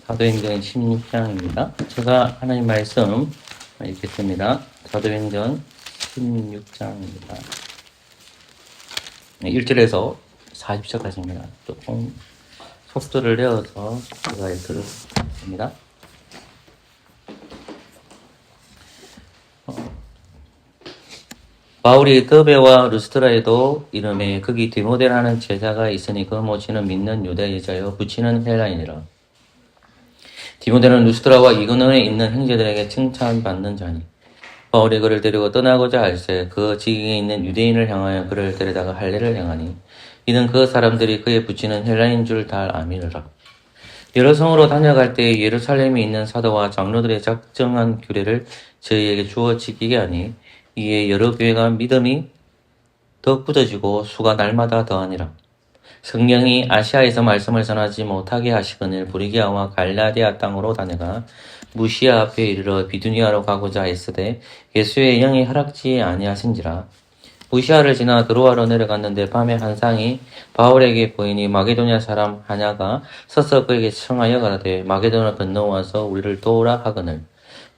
사도행전 16장입니다. 제가 하나님 말씀 읽겠습니다. 사도행전 16장입니다. 1절에서 40절까지입니다. 조금 속도를 내어서 제가 읽겠습니다. 바울이 더베와 루스트라에도 이름에 거기 디모데라는 제자가 있으니 그 모치는 믿는 유대 여자여 부치는 헬라인이라. 디모데는 루스트라와 이거노에 있는 형제들에게 칭찬받는 자니 바울이 그를 데리고 떠나고자 할새 그 지경에 있는 유대인을 향하여 그를 데려다가 할례를 행하니 이는 그 사람들이 그에 붙이는 헬라인 줄 다 아미르라. 여러 성으로 다녀갈 때 예루살렘에 있는 사도와 장로들의 작정한 규례를 저희에게 주어 지키게 하니 이에 여러 교회가 믿음이 더 굳어지고 수가 날마다 더하니라. 성령이 아시아에서 말씀을 전하지 못하게 하시거늘 부리기아와 갈라디아 땅으로 다녀가 무시아 앞에 이르러 비두니아로 가고자 했으되 예수의 영이 허락지 아니하신지라. 무시아를 지나 드로아로 내려갔는데 밤에 한 상이 바울에게 보이니 마게도냐 사람 하냐가 서서 그에게 청하여 가라되 마게도냐 건너와서 우리를 도우라 하거늘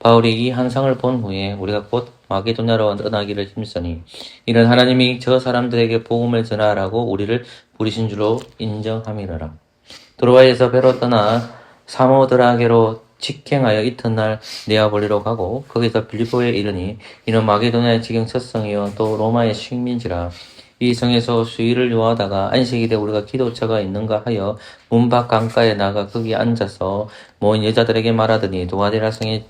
바울이 이 한상을 본 후에 우리가 곧 마게도냐로 떠나기를 힘쓰니 이는 하나님이 저 사람들에게 복음을 전하라고 우리를 부르신 줄로 인정함이라. 드로아에서 배로 떠나 사모드라게로 직행하여 이튿날 네아볼리로 가고 거기서 빌립보에 이르니 이는 마게도냐의 지경 첫성이요 또 로마의 식민지라. 이 성에서 수일을 요하다가 안식일에 우리가 기도처가 있는가 하여 문 밖 강가에 나가 거기 앉아서 모인 여자들에게 말하더니 도아디라 성의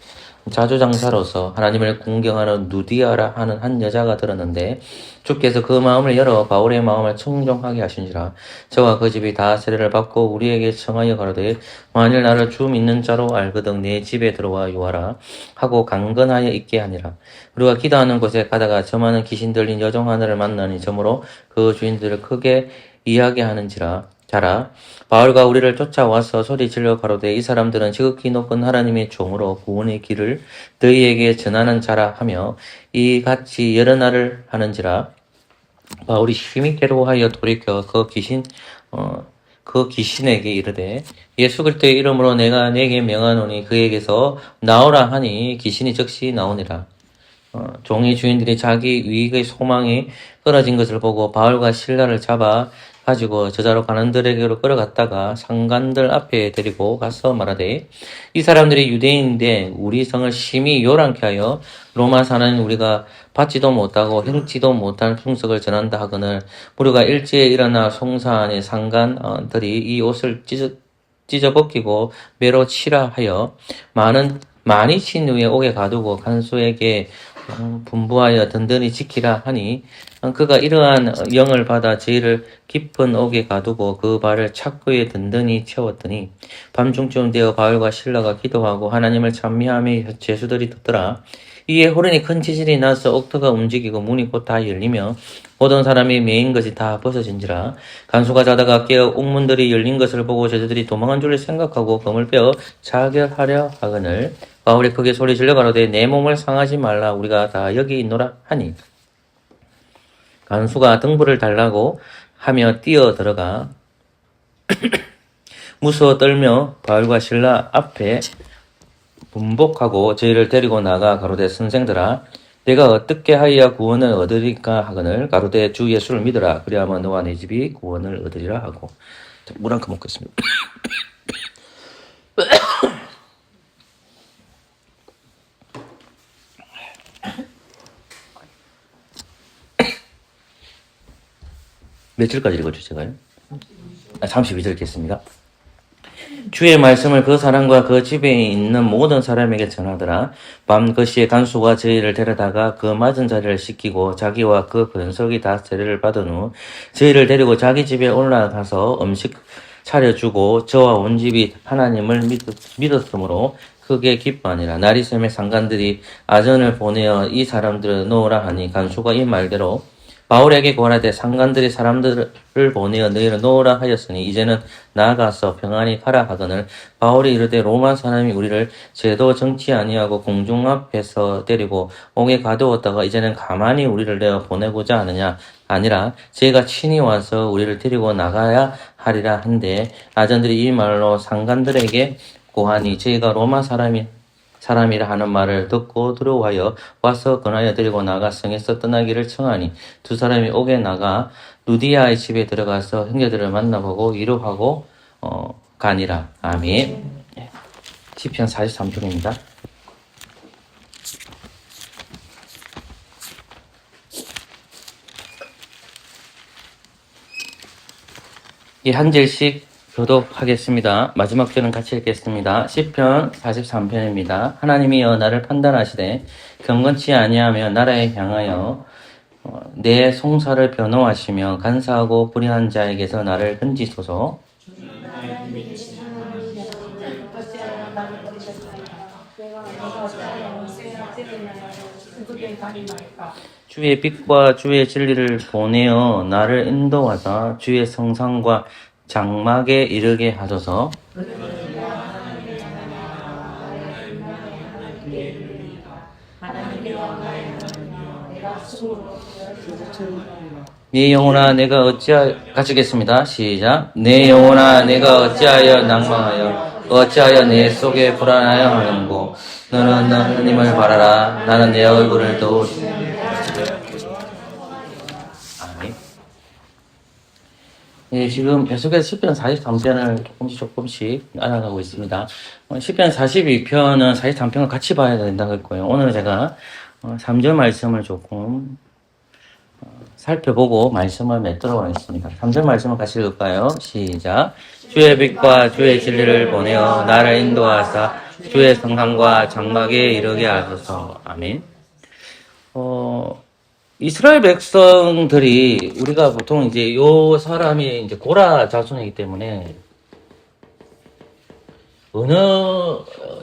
자주장사로서 하나님을 공경하는 누디아라 하는 한 여자가 들었는데 주께서 그 마음을 열어 바울의 마음을 청종하게 하신지라. 저와 그 집이 다 세례를 받고 우리에게 청하여 가로되 만일 나를 주 믿는 자로 알거든 내 집에 들어와 요하라 하고 강건하여 있게 하니라. 우리가 기도하는 곳에 가다가 저많은 귀신 들린 여종 하나를 만나니 저므로 그 주인들을 크게 이야기하는지라. 자라 바울과 우리를 쫓아와서 소리질러 가로되 이 사람들은 지극히 높은 하나님의 종으로 구원의 길을 너희에게 전하는 자라 하며 이같이 여러 날을 하는지라. 바울이 심히 괴로워하여 돌이켜 그 귀신에게 이르되 예수 그리스도의 이름으로 내가 네게 명하노니 그에게서 나오라 하니 귀신이 즉시 나오니라. 종의 주인들이 자기 유익의 소망이 끊어진 것을 보고 바울과 실라를 잡아 가지고 저자로 가난들에게로 끌어갔다가 상관들 앞에 데리고 가서 말하되 이 사람들이 유대인인데 우리 성을 심히 요란케 하여 로마 사는 우리가 받지도 못하고 행치도 못한 풍속을 전한다 하거늘 우리가 일제에 일어나 송사안의 상관들이 이 옷을 찢어 벗기고 매로 치라 하여 많이 친 후에 옥에 가두고 간수에게 분부하여 든든히 지키라 하니 그가 이러한 영을 받아 저희를 깊은 옥에 가두고 그 발을 착고에 든든히 채웠더니 밤중쯤 되어 바울과 실라가 기도하고 하나님을 찬미하며 죄수들이 듣더라. 이에 호련히 큰 지진이 나서 옥터가 움직이고 문이 곧 다 열리며 모든 사람이 매인 것이 다 벗어진지라. 간수가 자다가 깨어 옥문들이 열린 것을 보고 제자들이 도망한 줄 생각하고 검을 빼어 자결하려 하거늘 바울이 크게 소리 질러 가로되 내 몸을 상하지 말라 우리가 다 여기 있노라 하니 간수가 등불을 달라고 하며 뛰어 들어가 무서워 떨며 바울과 실라 앞에 분복하고 저희를 데리고 나가 가로되 선생들아 내가 어떻게 하여야 구원을 얻으리까 하거늘 가로되 주 예수를 믿으라 그리하면 너와 내 집이 구원을 얻으리라 하고. 물 한 컵 먹겠습니다. 며칠까지 읽어주세요, 제가요? 32절 읽겠습니다. 주의 말씀을 그 사람과 그 집에 있는 모든 사람에게 전하더라. 밤 그 시에 간수가 저희를 데려다가 그 맞은 자리를 씻기고 자기와 그 권석이 다 세례를 받은 후 저희를 데리고 자기 집에 올라가서 음식 차려주고 저와 온 집이 하나님을 믿었으므로 크게 기뻐하니라. 나리샘의 상관들이 아전을 보내어 이 사람들을 놓으라 하니 간수가 이 말대로 바울에게 고하되 상관들이 사람들을 보내어 너희를 놓으라 하였으니 이제는 나아가서 평안히 가라 하거늘 바울이 이르되 로마 사람이 우리를 죄도 정치 아니하고 공중 앞에서 때리고 옥에 가두었다가 이제는 가만히 우리를 내어 보내고자 하느냐 아니라 저희가 친히 와서 우리를 데리고 나가야 하리라 한데 아전들이 이 말로 상관들에게 고하니 저희가 로마 사람이라 하는 말을 듣고 두려워하여 와서 권하여 데리고 나가 성에서 떠나기를 청하니 두 사람이 옥에 나가 루디아의 집에 들어가서 형제들을 만나보고 위로하고 가니라. 아멘. 시편 43편입니다. 한 절씩 교독하겠습니다. 마지막 절은 같이 읽겠습니다. 시편 43편입니다. 하나님이여 나를 판단하시되 경건치 아니하며 나라에 향하여 내 송사를 변호하시며 간사하고 불의한 자에게서 나를 건지소서. 주의 빛과 주의 진리를 보내어 나를 인도하사 주의 성상과 장막에 이르게 하소서. 내 영혼아 내가 어찌하여 같이 읽겠습니다. 시작. 내 영혼아 내가 어찌하여 낭망하여 어찌하여 내 속에 불안하여 하는고 너는 하나님을 바라라. 나는 내 얼굴을 더욱 아멘. 예, 지금 계속해서 시편 43편을 조금씩 알아가고 있습니다. 시편 42편은 43편을 같이 봐야 된다고 했고요. 오늘 제가 3절 말씀을 조금 살펴보고 말씀을 맺도록 하겠습니다. 3절 말씀을 같이 읽을까요? 시작. 주의 빛과 주의 진리를 보내어 나를 인도하사 주의 성상과 장막에 이르게 하소서. 아멘. 이스라엘 백성들이 우리가 보통 이제 요 사람이 이제 고라 자손이기 때문에 어느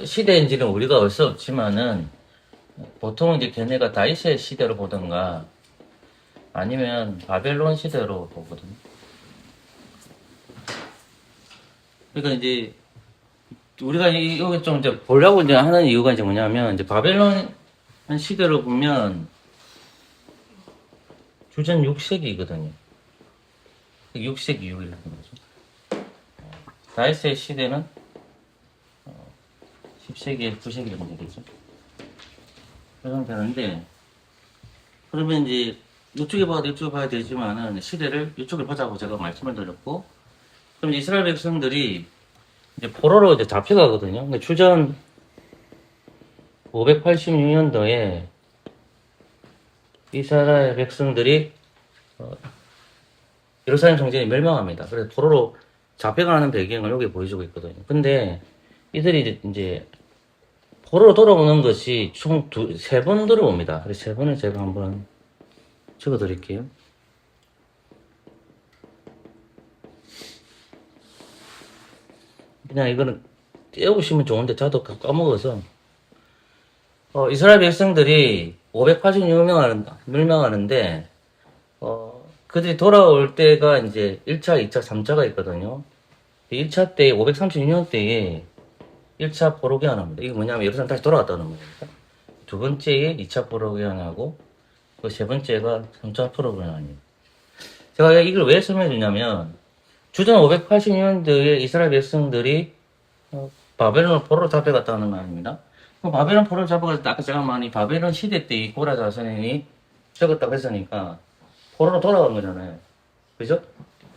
시대인지는 우리가 알 수 없지만은 보통 이제 걔네가 다윗의 시대로 보던가 아니면 바벨론 시대로 보거든요. 그러니까 이제 우리가 이거 좀 이제 보려고 이제 하는 이유가 이제 뭐냐면 이제 바벨론 시대로 보면 주전 6세기거든요. 6세기 이후라는 거죠. 다윗의 시대는 10세기, 9세기 정도 되죠. 그러면 되는데 그러면 이제 이쪽에 봐야 되지만은 시대를 이쪽을 보자고 제가 말씀을 드렸고, 그럼 이스라엘 백성들이 이제 포로로 이제 잡혀가거든요. 근데 주전 586년도에 이스라엘 백성들이 예루살렘 성전이 멸망합니다. 그래서 포로로 잡혀가는 배경을 여기 보여주고 있거든요. 근데 이들이 이제 포로로 돌아오는 것이 총 세 번 돌아옵니다. 그래서 세 번을 제가 한번 적어 드릴게요. 그냥 이거는 떼어보시면 좋은데 저도 까먹어서 이스라엘 백성들이 586명 멸망하는데 그들이 돌아올 때가 이제 1차, 2차, 3차가 있거든요. 1차 때 536년 때에 1차 포로 귀환합니다. 이게 뭐냐면 예루살렘 다시 돌아갔다는 겁니다. 두 번째에 2차 포로 귀환하고 그 세 번째가 3차 포로 귀환이에요. 제가 이걸 왜 설명해 주냐면 주전 580년대에 이스라엘 백성들이 바벨론 포로로 잡혀갔다는 말입니다. 바벨론 포로로 잡아갔을 때 아까 제가 말한 바벨론 시대 때 이 고라 자손이 적었다고 했으니까 포로로 돌아간 거잖아요. 그죠?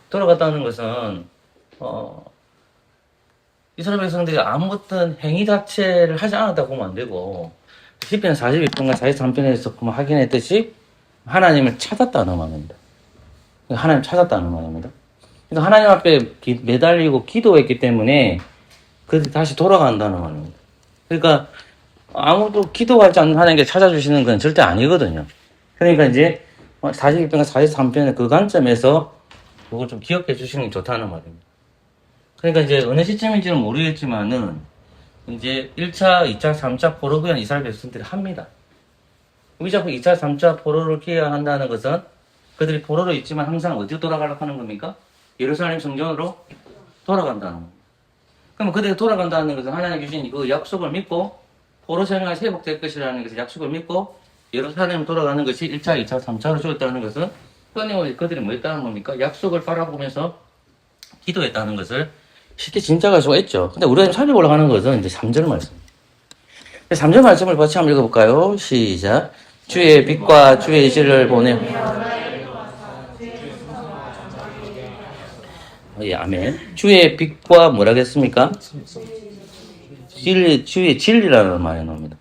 돌아갔다는 것은 이스라엘 백성들이 아무 어떤 행위 자체를 하지 않았다고 보면 안 되고 시편 42편과 43편에서 보면 확인했듯이 하나님을 찾았다는 말입니다. 하나님 찾았다는 말입니다. 그러니까 하나님 앞에 매달리고 기도했기 때문에 그들이 다시 돌아간다는 말입니다. 그러니까 아무도 기도하지 않는 하나님께 찾아주시는 건 절대 아니거든요. 그러니까 이제 41편과 43편의 그 관점에서 그걸 좀 기억해 주시는 게 좋다는 말입니다. 그러니까 이제 어느 시점인지는 모르겠지만은 이제 1차, 2차, 3차 포로 귀환 이스라엘 백성들이 합니다. 왜 자꾸 2차, 3차 포로를 귀환한다는 것은 그들이 포로로 있지만 항상 어디로 돌아가려고 하는 겁니까? 예루살렘 성전으로 돌아간다는 겁니다. 그럼 그들이 돌아간다는 것은 하나님 주신 그 약속을 믿고 포로 생활이 회복될 것이라는 것을 약속을 믿고 예루살렘 돌아가는 것이 1차, 2차, 3차로 주었다는 것은 끊임없이 그들이 뭐 했다는 겁니까? 약속을 바라보면서 기도했다는 것을 쉽게 짐작할 수가 있죠. 근데 우리가 살펴보려고 하는 것은 이제 3절 말씀. 3절 말씀을 같이 한번 읽어볼까요? 시작. 주의 빛과 주의 진리를 보내. 예, 아멘. 주의 빛과 뭐라겠습니까? 주의 진리라는 말이 나옵니다.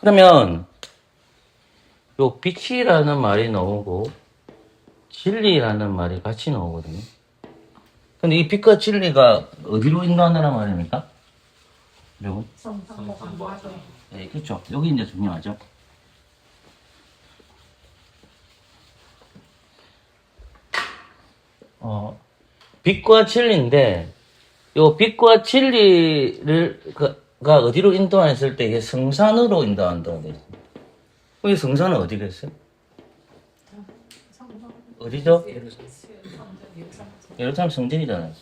그러면 요 빛이라는 말이 나오고 진리라는 말이 같이 나오거든요. 근데 이 빛과 진리가 어디로 인도한다는 말입니까? 여러분? 네, 그렇죠. 여기 이제 중요하죠. 빛과 진리인데, 요 빛과 진리가 어디로 인도했을 때 이게 성산으로 인도한다고 되어 있습니다. 이 성산은 어디겠어요? 어디죠? 예루살렘 성전이잖아요.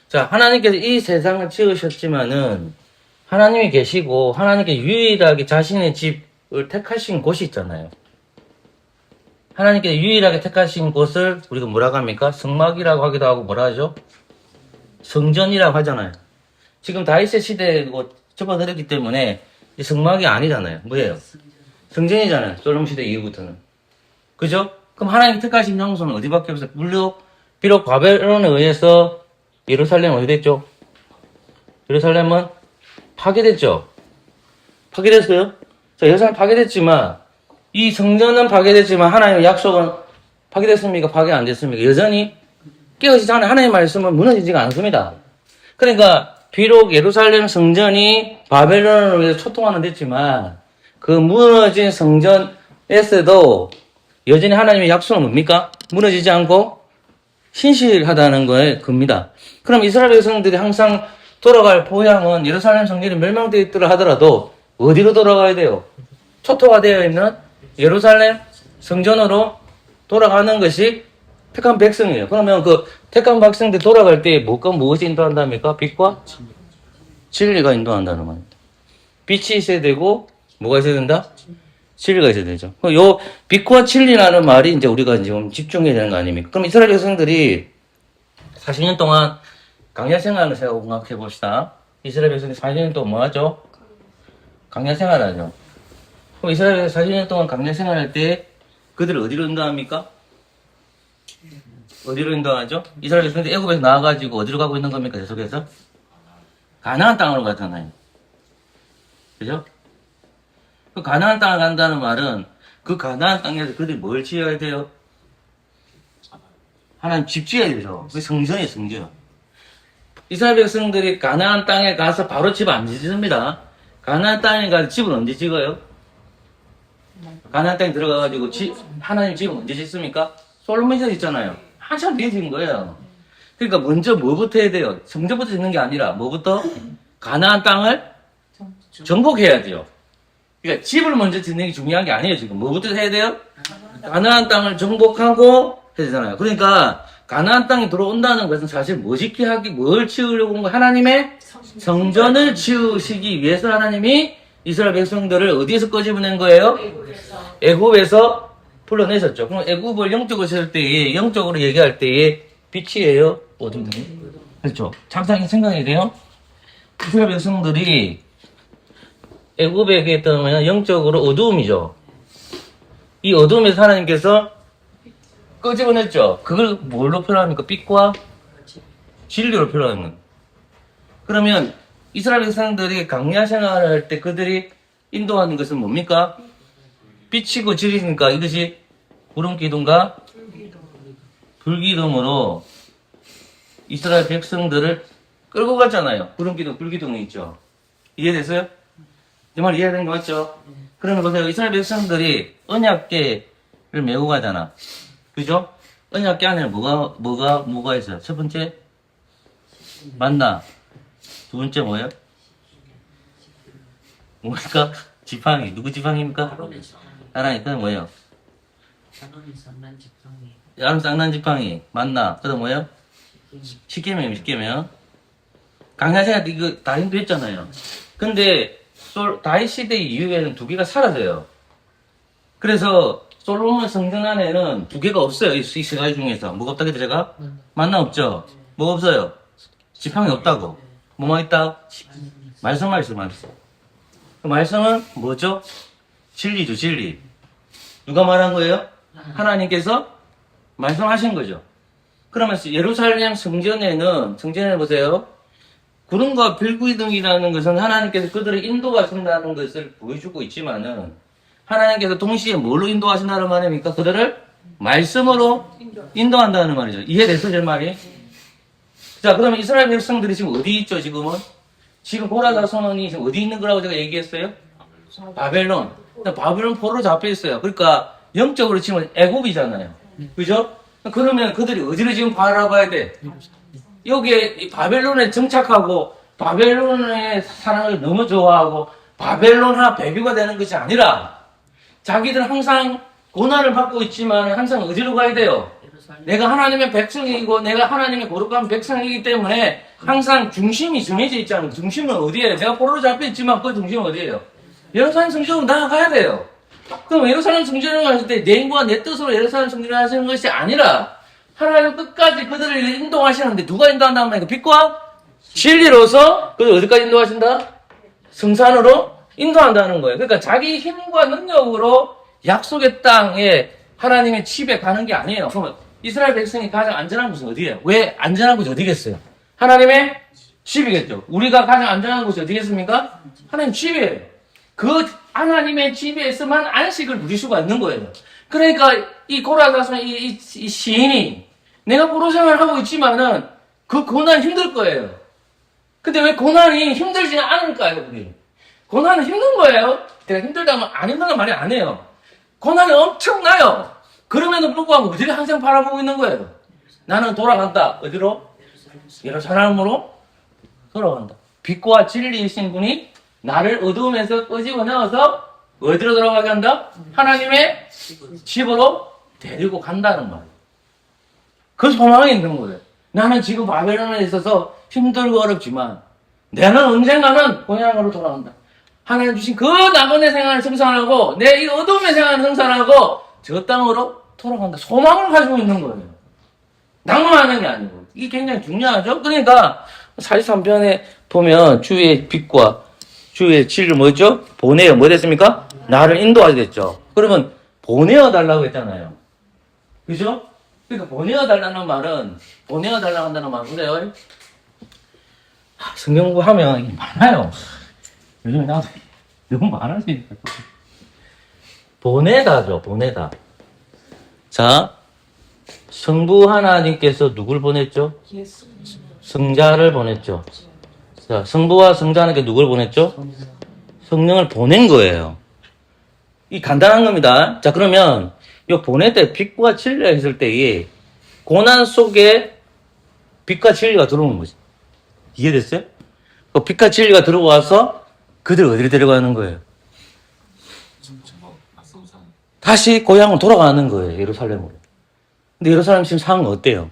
자, 하나님께서 이 세상을 지으셨지만은 하나님이 계시고 하나님께 유일하게 자신의 집을 택하신 곳이 있잖아요. 하나님께서 유일하게 택하신 곳을 우리가 뭐라고 합니까? 성막이라고 하기도 하고 뭐라 하죠? 성전이라고 하잖아요. 지금 다윗의 시대에 접어들었기 때문에 성막이 아니잖아요. 뭐예요? 성전이잖아요. 솔로몬 시대 이후부터는. 그죠? 그럼 하나님 택하신 장소는 어디밖에 없어요? 비록 바벨론에 의해서 예루살렘 어디 됐죠? 예루살렘은 파괴됐죠? 파괴됐어요? 자, 예루살렘 파괴됐지만 이 성전은 파괴됐지만 하나님의 약속은 파괴됐습니까? 파괴 안 됐습니까? 여전히 깨어지지 않아요. 하나님의 말씀은 무너지지가 않습니다. 그러니까 비록 예루살렘 성전이 바벨론으로 인해서 초통하는 됐지만 그 무너진 성전에서도 여전히 하나님의 약속은 뭡니까? 무너지지 않고 신실하다는 거에 겁니다. 그럼 이스라엘 백성들이 항상 돌아갈 포향은 예루살렘 성전이 멸망되어 있더라 하더라도 어디로 돌아가야 돼요? 초토화되어 있는 예루살렘 성전으로 돌아가는 것이 택한 백성이에요. 그러면 그 택한 백성들 돌아갈 때 무엇이 인도한답니까? 빛과 진리가 인도한다는 말입니다. 빛이 있어야 되고 뭐가 있어야 된다? 진리가 있어야 되죠. 요 빛과 진리라는 말이 이제 우리가 지금 집중해야 되는 거 아닙니까? 그럼 이스라엘 백성들이 40년 동안 강야 생활을 생각해 봅시다. 이스라엘 백성들이 40년 동안 뭐 하죠? 강야 생활하죠. 그럼 이스라엘 백성이 40년 동안 강야 생활할 때 그들을 어디로 인도합니까? 어디로 인도하죠? 이스라엘 백성들이 애굽에서 나와가지고 어디로 가고 있는 겁니까? 계속해서? 가나안 땅으로 가잖아요. 그죠? 그 가나안 땅을 간다는 말은 그 가나안 땅에서 그들이 뭘 지어야 돼요? 하나님 집 지어야 되죠. 그 성전이에요, 성전. 이스라엘 백성들이 가나안 땅에 가서 바로 집 안 짓습니다. 가나안 땅에 가서 집을 언제 찍어요? 가나안 땅에 들어가가지고 하나님 집은 언제 짓습니까? 솔로몬 시대 있잖아요. 한참 뒤에 짓는 거예요. 그러니까 먼저 뭐부터 해야 돼요? 성전부터 짓는 게 아니라 뭐부터? 가나안 땅을 정복해야 돼요. 그러니까 집을 먼저 짓는 게 중요한 게 아니에요. 지금 뭐부터 해야 돼요? 가나안 땅을 정복하고 해야 되잖아요. 그러니까 가나안 땅에 들어온다는 것은 사실 뭘 치우려고 온 거예요? 하나님의 성전을 치우시기 위해서 하나님이 이스라엘 백성들을 어디에서 꺼집어낸 거예요? 애굽에서 불러내셨죠. 그럼 애굽을 영적으로 칠 때에, 영적으로 얘기할 때에 빛이에요? 어둠이에요? 그렇죠. 잠깐 생각해야 돼요. 이스라엘 백성들이 애굽에 얘기했다면 영적으로 어두움이죠. 이 어두움에서 하나님께서 끄집어냈죠. 그걸 뭘로 표현합니까? 빛과 진리로 표현하는 거예요. 그러면 이스라엘 백성들이 강야 생활을 할 때 그들이 인도하는 것은 뭡니까? 빛이고 진리니까 이것이 구름기둥과 불기둥으로 이스라엘 백성들을 끌고 갔잖아요. 구름기둥, 불기둥이 있죠. 이해됐어요? 이 말 이해되는 거 맞죠? 그러면 보세요. 이스라엘 백성들이 언약궤를 메고 가잖아. 그죠? 언약궤 안에는 뭐가 있어요? 첫 번째, 만나. 두 번째 뭐예요? 뭡니까? 지팡이. 누구 지팡이입니까? 하나님. 그다음 뭐예요? 아론 쌍난 지팡이. 만나. 그다음 뭐예요? 십계명. 강야생활 이거 다 인도했잖아요. 근데 다윗 시대 이후에는 두 개가 사라져요. 그래서 솔로몬 성전 안에는 두 개가 없어요. 이 세 가지 중에서. 뭐가 없다 그랬죠, 제가? 만나 없죠? 뭐가 없어요? 지팡이 없다고. 뭐만 있다? 말씀만 있어, 말씀. 그 말씀은 뭐죠? 진리죠, 진리. 누가 말한 거예요? 하나님께서 말씀하신 거죠. 그러면서 예루살렘 성전에 보세요. 구름과 불구이 등이라는 것은 하나님께서 그들을 인도하신다는 것을 보여주고 있지만은 하나님께서 동시에 뭘로 인도하신다는 말입니까? 그들을 말씀으로 인도한다는 말이죠. 이해됐어, 제 말이? 자, 그러면 이스라엘 백성들이 지금 어디 있죠, 지금은? 지금 고라다손이 지금 어디 있는 거라고 제가 얘기했어요? 바벨론. 바벨론 포로로 잡혀 있어요. 그러니까 영적으로 치면 애굽이잖아요. 그죠? 그러면 그들이 어디를 지금 바라봐야 돼? 여기에 바벨론에 정착하고 바벨론의 사랑을 너무 좋아하고 바벨론화 배교가 되는 것이 아니라 자기들은 항상 고난을 받고 있지만 항상 어디로 가야 돼요? 내가 하나님의 백성이고 내가 하나님의 거룩한 백성이기 때문에 항상 중심이 정해져 있잖아요. 중심은 어디에요? 제가 포로로 잡혀 있지만 그 중심은 어디에요? 예루살렘 성전으로 나아가야 돼요. 그럼 예루살렘 성전으로 갔을 때 내 인과 내 뜻으로 예루살렘 성전을 하시는 것이 아니라 하나님 끝까지 그들을 인도하시는데 누가 인도한다는 말이니까 빛과 진리로서 그들 어디까지 인도하신다? 성산으로 인도한다는 거예요. 그러니까 자기 힘과 능력으로 약속의 땅에 하나님의 집에 가는 게 아니에요. 그러면 이스라엘 백성이 가장 안전한 곳은 어디예요? 왜 안전한 곳이 어디겠어요? 하나님의 집이겠죠. 우리가 가장 안전한 곳이 어디겠습니까? 하나님 집이에요. 그 하나님의 집에서만 안식을 누릴 수가 있는 거예요. 그러니까 이 고라다손 이 시인이 내가 포로 생활을 하고 있지만은 그 고난 힘들 거예요. 근데 왜 고난이 힘들지 않을까요, 우리? 고난은 힘든 거예요. 내가 힘들다면 안 힘든다는 말이 아니에요. 고난이 엄청나요. 그럼에도 불구하고 어디를 항상 바라보고 있는 거예요. 나는 돌아간다. 어디로? 예루살렘으로 돌아간다. 빛과 진리이신 분이 나를 어두움에서 끄집어 내어서 어디로 돌아가게 한다? 하나님의 집으로 데리고 간다는 말이에요. 그 소망이 있는 거예요. 나는 지금 바벨론에 있어서 힘들고 어렵지만 나는 언젠가는 고향으로 돌아간다. 하나님 주신 그 나그네 생활을 성산하고 내 이 어둠의 생활을 성산하고 저 땅으로 돌아간다. 소망을 가지고 있는 거예요. 낭만하는 게 아니고. 이게 굉장히 중요하죠. 그러니까 43편에 보면 주의 빛과 주의 진리를 뭐였죠? 보내어. 뭐 됐습니까? 나를 인도하게 됐죠. 그러면 보내어 달라고 했잖아요. 그죠? 그러니까 보내어 달라는 말은 한다는 말은 그래요. 성경 공부하면 많아요. 요즘에 나도 너무 많아지니까. 보내다죠, 보내다. 자, 성부 하나님께서 누굴 보냈죠? 성자를 보냈죠. 자, 성부와 성자 하나님께 누굴 보냈죠? 성령을 보낸 거예요. 이 간단한 겁니다. 자, 그러면 이 보낼 때 빛과 진리가 있을 때에 고난 속에 빛과 진리가 들어오는 거지. 이해됐어요? 그 빛과 진리가 들어와서 그들 어디를 데려가는 거예요? 다시 고향으로 돌아가는 거예요. 예루살렘으로. 근데 예루살렘 지금 상황은 어때요?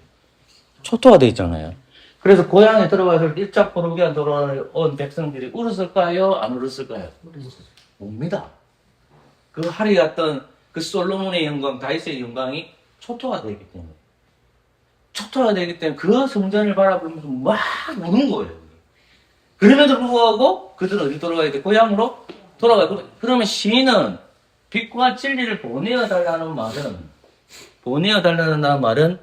초토화되어 있잖아요. 그래서 고향에 들어가서 1차 포로기한 돌아온 백성들이 울었을까요? 안 울었을까요? 웁니다. 그 하리 같던 그 솔로몬의 영광, 다윗의 영광이 초토화되기 때문에. 초토화되기 때문에 그 성전을 바라보면서 막 우는 거예요. 그럼에도 불구하고 그들은 어디 돌아가야 돼? 고향으로 돌아가요. 그러면 시인은 빛과 진리를 보내어 달라는 말은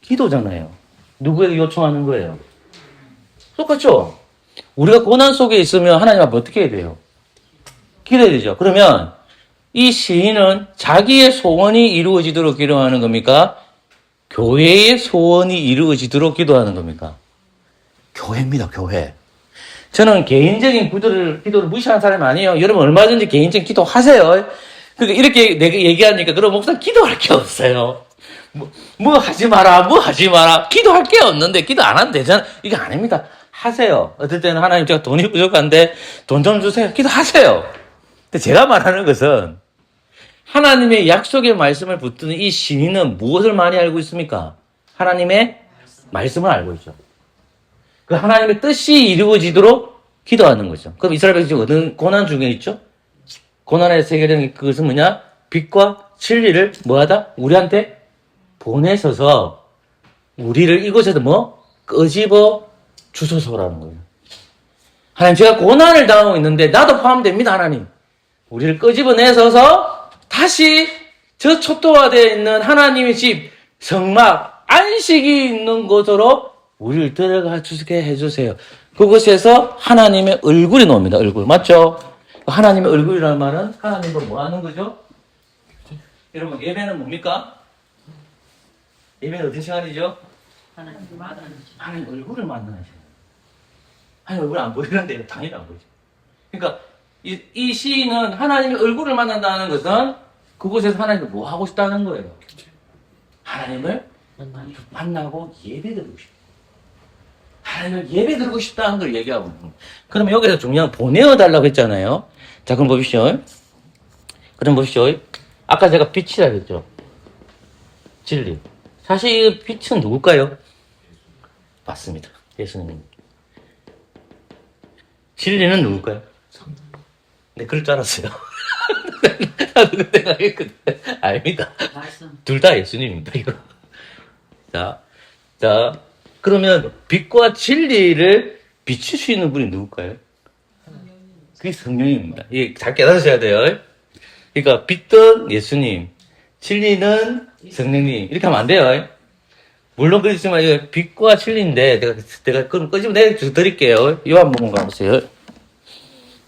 기도잖아요. 누구에게 요청하는 거예요? 똑같죠? 우리가 고난 속에 있으면 하나님 앞에 어떻게 해야 돼요? 기도해야 되죠. 그러면 이 시인은 자기의 소원이 이루어지도록 기도하는 겁니까? 교회의 소원이 이루어지도록 기도하는 겁니까? 교회입니다, 교회. 저는 개인적인 기도를 무시하는 사람이 아니에요. 여러분 얼마든지 개인적인 기도 하세요. 그러니까 이렇게 내가 얘기하니까 그럼 목사 기도할 게 없어요. 뭐 하지 마라. 기도할 게 없는데 기도 안 하면 되잖아. 이게 아닙니다. 하세요. 어떨 때는 하나님 제가 돈이 부족한데 돈 좀 주세요. 기도하세요. 근데 제가 말하는 것은 하나님의 약속의 말씀을 붙드는 이 시인은 무엇을 많이 알고 있습니까? 하나님의 말씀을 알고 있죠. 그 하나님의 뜻이 이루어지도록 기도하는 거죠. 그럼 이스라엘 백성이 어떤 고난 중에 있죠? 고난의 세계적인 그것은 뭐냐? 빛과 진리를 뭐하다? 우리한테 보내셔서 우리를 이곳에서 끄집어 주소서라는 거예요. 하나님, 제가 고난을 당하고 있는데 나도 포함됩니다, 하나님. 우리를 끄집어내서서 다시 저 초토화되어 있는 하나님의 집, 성막, 안식이 있는 곳으로 우리를 들어가 주게 해주세요. 그곳에서 하나님의 얼굴이 나옵니다. 얼굴. 맞죠? 하나님의 얼굴이라는 말은 하나님과 뭐 하는 거죠? 여러분, 예배는 뭡니까? 예배는 어떤 시간이죠? 하나님 얼굴을 만나는 시간. 하나님 얼굴 안 보이는데 당연히 안 보이죠. 그러니까 이 시인은 하나님의 얼굴을 만난다는 것은 그곳에서 하나님을 뭐 하고 싶다는 거예요? 하나님을 만나고 예배드리고 싶다. 하나님을 예배드리고 싶다는 걸 얘기하고 있는 거예요. 그러면 여기서 중요한 보내어달라고 했잖아요. 자, 그럼 보십시오. 아까 제가 빛이라 했죠. 진리. 사실 이 빛은 누굴까요? 맞습니다. 예수님입니다. 진리는 누굴까요? 네, 그럴 줄 알았어요. 나도 그 생각했거든. 아닙니다. 둘 다 예수님입니다, 이거. 자, 그러면 빛과 진리를 비출 수 있는 분이 누굴까요? 그게 성령입니다. 이게 잘 깨달으셔야 돼요. 그러니까 빛은 예수님, 진리는 성령님. 이렇게 하면 안 돼요. 물론 그렇지만 이거 빛과 진리인데 내가 그럼 끄집어 내 드릴게요. 요한복음 가보세요.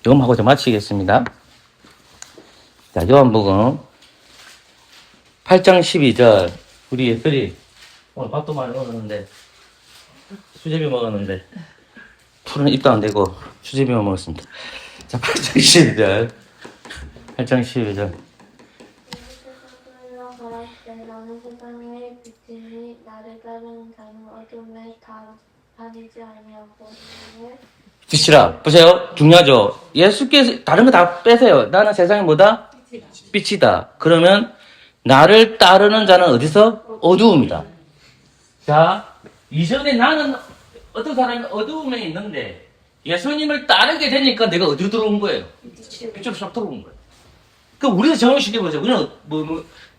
이것만 하고 좀 마치겠습니다. 자, 요한복음 8장 12절. 우리 예슬이 오늘 밥도 많이 먹었는데 수제비 먹었는데 풀은 입도 안 대고 수제비만 먹었습니다. 자, 8장 12절. 8장 12절. 나는 세상의 빛이니 나를 따르는 자는 어둠에 다니지 아니하고 빛이라. 보세요. 중요하죠. 예수께서 다른 거 다 빼세요. 나는 세상에 뭐다? 빛이다. 그러면 나를 따르는 자는 어디서? 어두움이다. 자, 이전에 나는 어떤 사람이 어두움에 있는데 예수님을 따르게 되니까 내가 어디로 들어온 거예요? 빛으로 싹 들어온 거예요. 그럼 우리도 정의시켜보죠. 우리는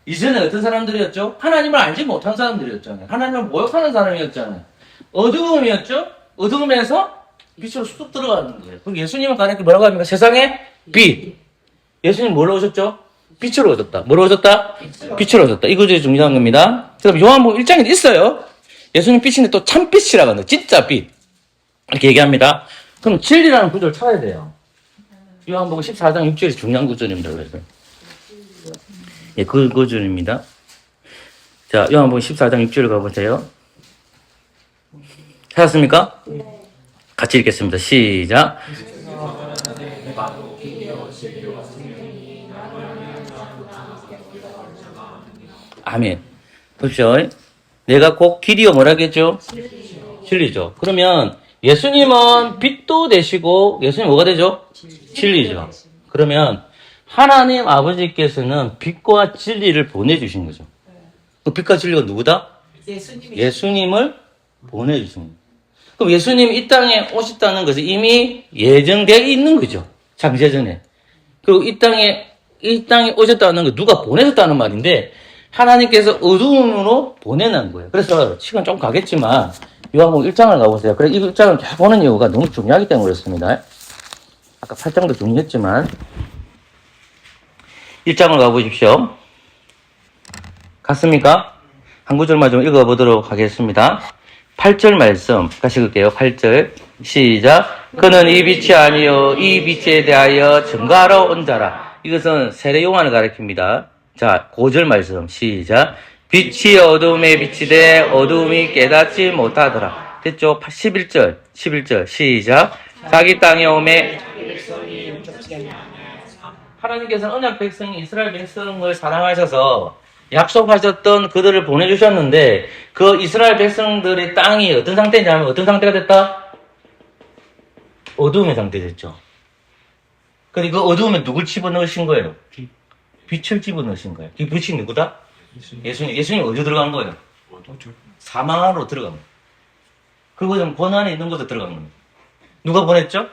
이전에 어떤 사람들이었죠? 하나님을 알지 못한 사람들이었잖아요. 하나님을 모욕하는 사람이었잖아요. 어두움이었죠? 어두움에서 빛으로 쑥 들어가는 거예요. 그럼 예수님은 가니까 뭐라고 합니까? 세상에 빛. 예수님 뭐로 오셨죠? 빛으로 오셨다. 뭐로 오셨다? 빛으로 오셨다. 이거 제일 중요한 겁니다. 그럼 요한복음 1장에 있어요. 예수님 빛인데 또 참빛이라고 하는 진짜 빛. 이렇게 얘기합니다. 그럼 진리라는 구절을 찾아야 돼요. 요한복음 14장 6절이 중요한 구절입니다. 그래서. 예, 그 구절입니다. 자, 요한복음 14장 6절 가보세요. 찾았습니까? 네. 같이 읽겠습니다. 시작. 아멘. 보십시오. 내가 곧 길이요 뭐라겠죠? 진리죠. 그러면 예수님은 빛도 되시고 예수님 뭐가 되죠? 진리죠. 그러면 하나님 아버지께서는 빛과 진리를 보내주신 거죠. 그 빛과 진리가 누구다? 예수님을 보내주신 거예요. 그럼 예수님이 이 땅에 오셨다는 것은 이미 예정되어 있는 거죠. 창세전에. 그리고 이 땅에 오셨다는 거 누가 보내셨다는 말인데 하나님께서 어두움으로 보내는 거예요. 그래서 시간 좀 가겠지만 요한복음 1장을 가보세요. 그래 이 1장을 잘 보는 이유가 너무 중요하기 때문에 그렇습니다. 아까 8장도 중요했지만 1장을 가보십시오. 갔습니까? 한 구절만 좀 읽어보도록 하겠습니다. 8절 말씀 다시 읽을게요. 8절 시작. 그는 이 빛이 아니요 이 빛에 대하여 증거하러 온 자라. 이것은 세례 요한을 가리킵니다. 자, 9절 말씀 시작. 빛이 어둠에 비치되 어둠이 깨닫지 못하더라. 됐죠? 11절 시작. 자기 땅에 오매 하나님께서는 언약 백성 이스라엘 백성을 사랑하셔서 약속하셨던 그들을 보내주셨는데 그 이스라엘 백성들의 땅이 어떤 상태냐면 어떤 상태가 됐다? 어두움의 상태 됐죠. 그리고 그 어두움에 누굴 집어넣으신 거예요? 빛을 집어넣으신 거예요. 그 빛이 누구다? 예수님 어디로 들어간 거예요? 사망 안으로 들어간 거예요. 그리고 좀 고난에 있는 곳에 들어간 겁니다. 누가 보냈죠?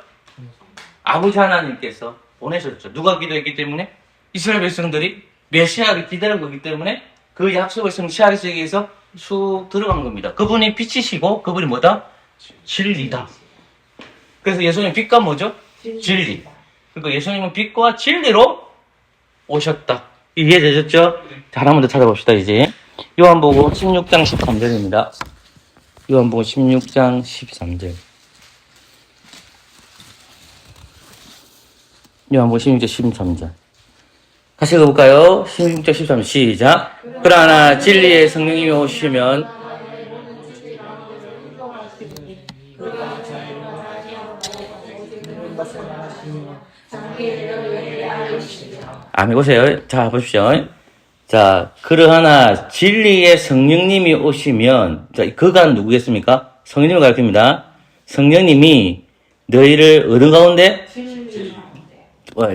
아버지 하나님께서 보내셨죠. 누가 기도했기 때문에? 이스라엘 백성들이 메시아를 기다리고 있기 때문에 그 약속의 성취하기 위해서 쑥 들어간 겁니다. 그분이 빛이시고 그분이 뭐다? 진리다. 그래서 예수님 빛과 뭐죠? 진리. 그러니까 예수님은 빛과 진리로 오셨다. 이해되셨죠? 자, 한 번 더 찾아봅시다, 이제. 요한복음 16장 13절입니다. 요한복음 16장 13절. 요한복음 16장 13절. 다시 읽어볼까요? 16장 13절 시작. 그러나 진리의 성령이 오시면 아멘. 보세요. 자, 보십시오. 자, 그러나 진리의 성령님이 오시면, 자, 그가 누구겠습니까? 성령님을 가리킵니다. 성령님이 너희를 어디 가운데?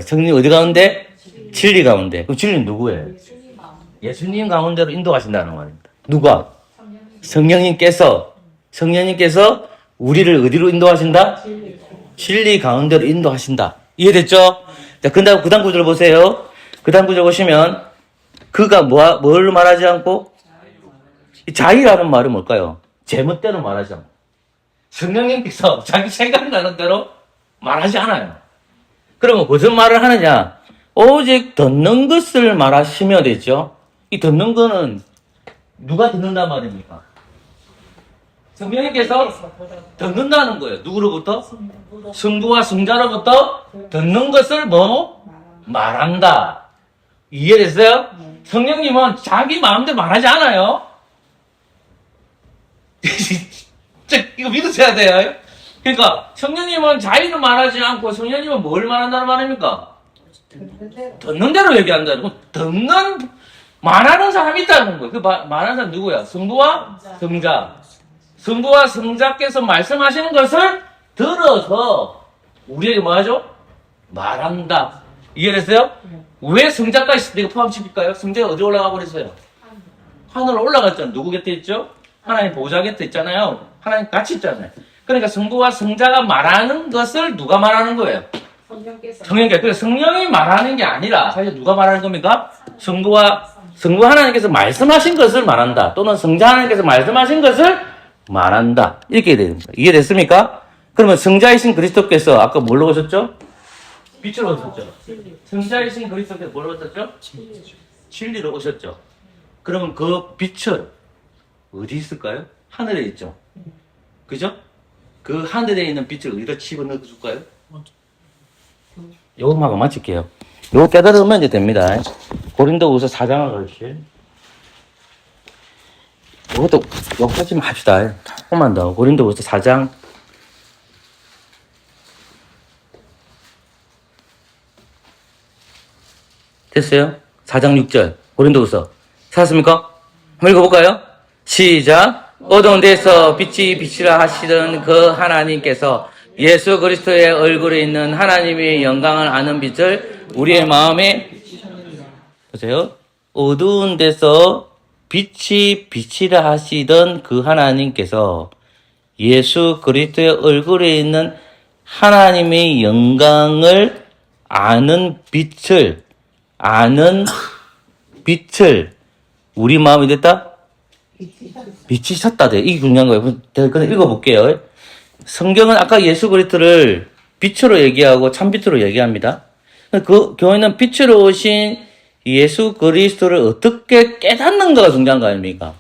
성령님 어디 가운데? 진리 가운데. 그럼 진리는 누구예요? 예수님 가운데로 인도하신다는 말입니다. 누가? 성령님께서 우리를 어디로 인도하신다? 진리 가운데로 인도하신다. 이해됐죠? 자, 그 다음 구절을 보세요. 그 다음 구절 보시면, 그가 뭘 말하지 않고? 자유라는 말은 뭘까요? 제멋대로 말하지 않고. 성령님께서 자기 생각나는 대로 말하지 않아요. 그러면 무슨 말을 하느냐? 오직 듣는 것을 말하시며 되죠. 이 듣는 거는 누가 듣는단 말입니까? 성령님께서 듣는다는 거예요. 누구로부터? 성부와 성자로부터 듣는 것을 말한다. 이해됐어요? 성령님은 자기 마음대로 말하지 않아요. 이거 믿으셔야 돼요. 그러니까 성령님은 자기는 말하지 않고 성령님은 뭘 말한다는 말입니까? 듣는 대로 얘기한다. 말하는 사람이 있다는 거예요. 그 말하는 사람 누구야? 성부와 성자. 성부와 성자께서 말씀하시는 것을 들어서 우리에게 뭐 하죠? 말한다. 이해됐어요? 왜 성자까지 내가 포함시킬까요? 성자가 어디 올라가 버렸어요? 하늘로 올라갔잖아요. 누구 곁에 있죠? 하나님 보좌 곁에 있잖아요. 하나님 같이 있잖아요. 그러니까 성부와 성자가 말하는 것을 누가 말하는 거예요? 성령께서. 그래서 성령이 말하는 게 아니라 사실 누가 말하는 겁니까? 성부 하나님께서 말씀하신 것을 말한다. 또는 성자 하나님께서 말씀하신 것을 말한다. 이렇게 됩니다. 이해됐습니까? 그러면 성자이신 그리스도께서 아까 뭘로 오셨죠? 빛으로 오셨죠. 성자이신 그리스도께서 뭘로 오셨죠? 진리로 오셨죠. 그러면 그 빛을 어디 있을까요? 하늘에 있죠. 그죠? 그 하늘에 있는 빛을 어디다 집어넣어 줄까요? 요거하고 마칠게요. 요거 깨달으면 이제 됩니다. 고린도후서 4장을 가르칠. 이것도 여기까지만 합시다. 조금만 더. 고린도후서 4장. 됐어요? 4장 6절. 고린도후서. 찾았습니까? 한번 읽어볼까요? 시작. 어두운 데서 빛이 빛이라 하시던 그 하나님께서 예수 그리스도의 얼굴에 있는 하나님의 영광을 아는 빛을 우리의 마음에 보세요. 어두운 데서 빛이 빛이라 하시던 그 하나님께서 예수 그리스도의 얼굴에 있는 하나님의 영광을 아는 빛을 우리 마음이 됐다? 빛이 섰다. 이게 중요한 거예요. 제가 그냥 읽어볼게요. 성경은 아까 예수 그리스도를 빛으로 얘기하고 참빛으로 얘기합니다. 그 교회는 빛으로 오신 예수 그리스도를 어떻게 깨닫는가가 중요한 거 아닙니까?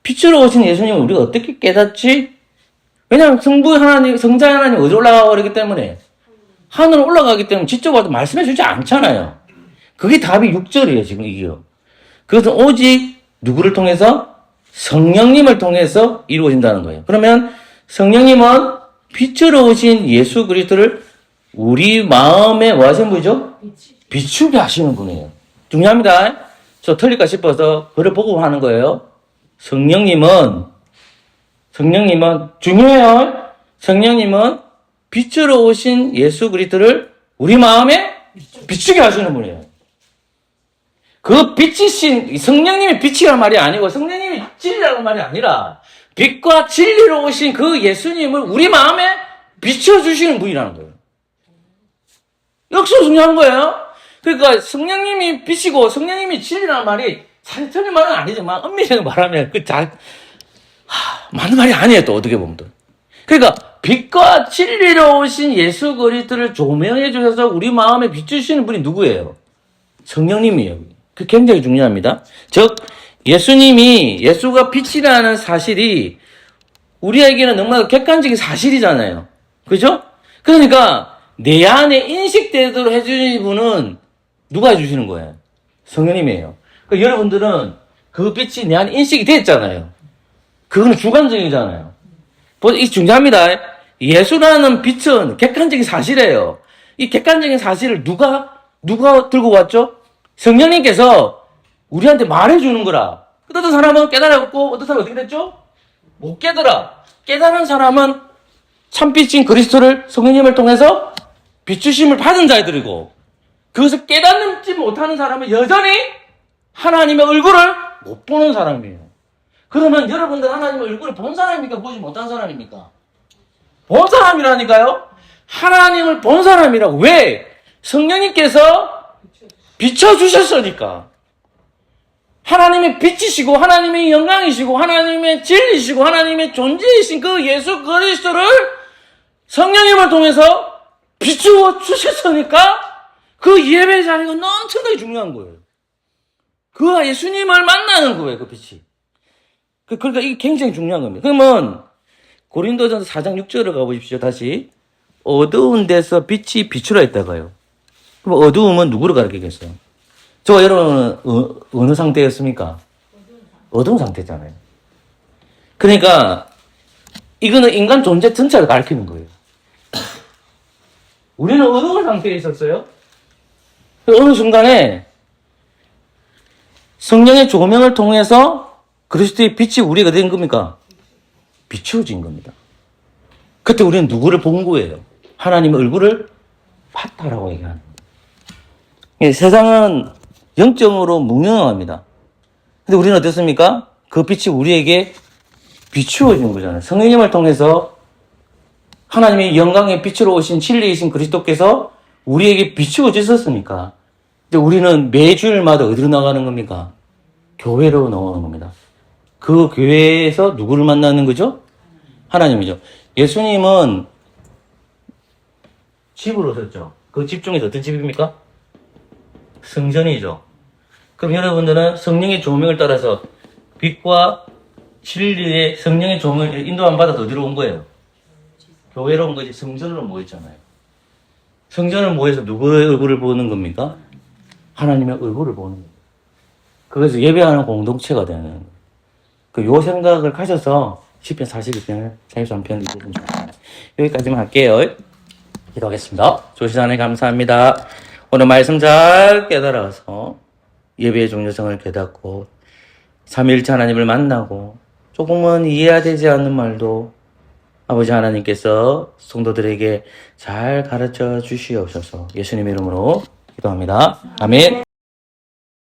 빛으로 오신 예수님을 우리가 어떻게 깨닫지? 왜냐하면 성부 하나님, 성자 하나님 어디 올라가 버리기 때문에 하늘로 올라가기 때문에 직접 와도 말씀해 주지 않잖아요. 그게 답이 6절이에요, 지금 이게요. 그것은 오직 누구를 통해서? 성령님을 통해서 이루어진다는 거예요. 그러면 성령님은 빛으로 오신 예수 그리스도를 우리 마음에 뭐 하시는 분이죠? 비추게 하시는 분이에요. 중요합니다. 저 틀릴까 싶어서 그를 보고 하는 거예요. 성령님은 중요해요. 성령님은 빛으로 오신 예수 그리스도를 우리 마음에 비추게 하시는 분이에요. 그 빛이신 성령님이 빛이란 말이 아니고 성령님이 진리라는 말이 아니라 빛과 진리로 오신 그 예수님을 우리 마음에 비춰주시는 분이라는 거예요. 여기서 중요한 거예요. 그러니까 성령님이 빛이고 성령님이 진리라는 말이 사실 틀린 말은 아니지만 엄밀하게 말하면 맞는 말이 아니에요. 또 어떻게 보면 또 그러니까 빛과 진리로 오신 예수 그리스도를 조명해 주셔서 우리 마음에 비추시는 분이 누구예요? 성령님이에요. 그 굉장히 중요합니다. 즉 예수가 빛이라는 사실이 우리에게는 너무나 객관적인 사실이잖아요. 그죠? 그러니까 내 안에 인식되도록 해주시는 분은 누가 해주시는 거예요? 성령님이에요. 그러니까 여러분들은 그 빛이 내 안에 인식이 됐잖아요. 그거는 주관적이잖아요. 이 중요합니다. 예수라는 빛은 객관적인 사실이에요. 이 객관적인 사실을 누가 들고 왔죠? 성령님께서 우리한테 말해주는 거라. 어떤 사람은 깨달았고, 어떤 사람은 어떻게 됐죠? 못 깨달아. 깨달은 사람은 참빛인 그리스도를 성령님을 통해서 비추심을 받은 자들이고, 그것을 깨닫지 못하는 사람은 여전히 하나님의 얼굴을 못 보는 사람이에요. 그러면 여러분들 하나님의 얼굴을 본 사람입니까? 보지 못한 사람입니까? 본 사람이라니까요? 하나님을 본 사람이라고. 왜? 성령님께서 비춰주셨으니까. 하나님의 빛이시고, 하나님의 영광이시고, 하나님의 진리시고, 하나님의 존재이신 그 예수 그리스도를 성령님을 통해서 비추어 주셨으니까 그 예배 자리가 엄청나게 중요한 거예요. 그 예수님을 만나는 거예요, 그 빛이. 그러니까 이게 굉장히 중요한 겁니다. 그러면 고린도전서 4장 6절을 가보십시오. 다시. 어두운 데서 빛이 비추라 했다가요. 그럼 어두움은 누구를 가리키겠어요? 저 여러분은 어느 상태였습니까? 어두운 상태잖아요. 그러니까 이거는 인간 존재 전체를 가리키는 거예요. 우리는 어두운 상태에 있었어요. 어느 순간에 성령의 조명을 통해서 그리스도의 빛이 우리가 된 겁니까? 비추어진 겁니다. 그때 우리는 누구를 본 거예요? 하나님의 얼굴을 봤다라고 얘기하는 거예요. 세상은 영적으로 무명합니다. 근데 우리는 어떻습니까? 그 빛이 우리에게 비추어진 거잖아요. 성령님을 통해서 하나님의 영광의 빛으로 오신 진리이신 그리스도께서 우리에게 비추어지셨으니까. 근데 우리는 매주일마다 어디로 나가는 겁니까? 교회로 나오는 겁니다. 그 교회에서 누구를 만나는 거죠? 하나님이죠. 예수님은 집을 오셨죠. 그 집 중에서 어떤 집입니까? 성전이죠. 그럼 여러분들은 성령의 조명을 따라서 빛과 진리의 성령의 조명을 인도함 받아서 어디로 온 거예요? 교회로 온 거지. 성전으로 모였잖아요. 성전을 모여서 누구의 얼굴을 보는 겁니까? 하나님의 얼굴을 보는 거예요. 그래서 예배하는 공동체가 되는 거예요. 요 생각을 가져서 시편 41편을 43편 읽으시면 좋습니다. 여기까지만 할게요. 기도하겠습니다. 조신 하나님 감사합니다. 오늘 말씀 잘 깨달아서 예배의 중요성을 깨닫고 삼위일체 하나님을 만나고 조금은 이해가 되지 않는 말도 아버지 하나님께서 성도들에게 잘 가르쳐 주시옵소서. 예수님의 이름으로 기도합니다. 아멘.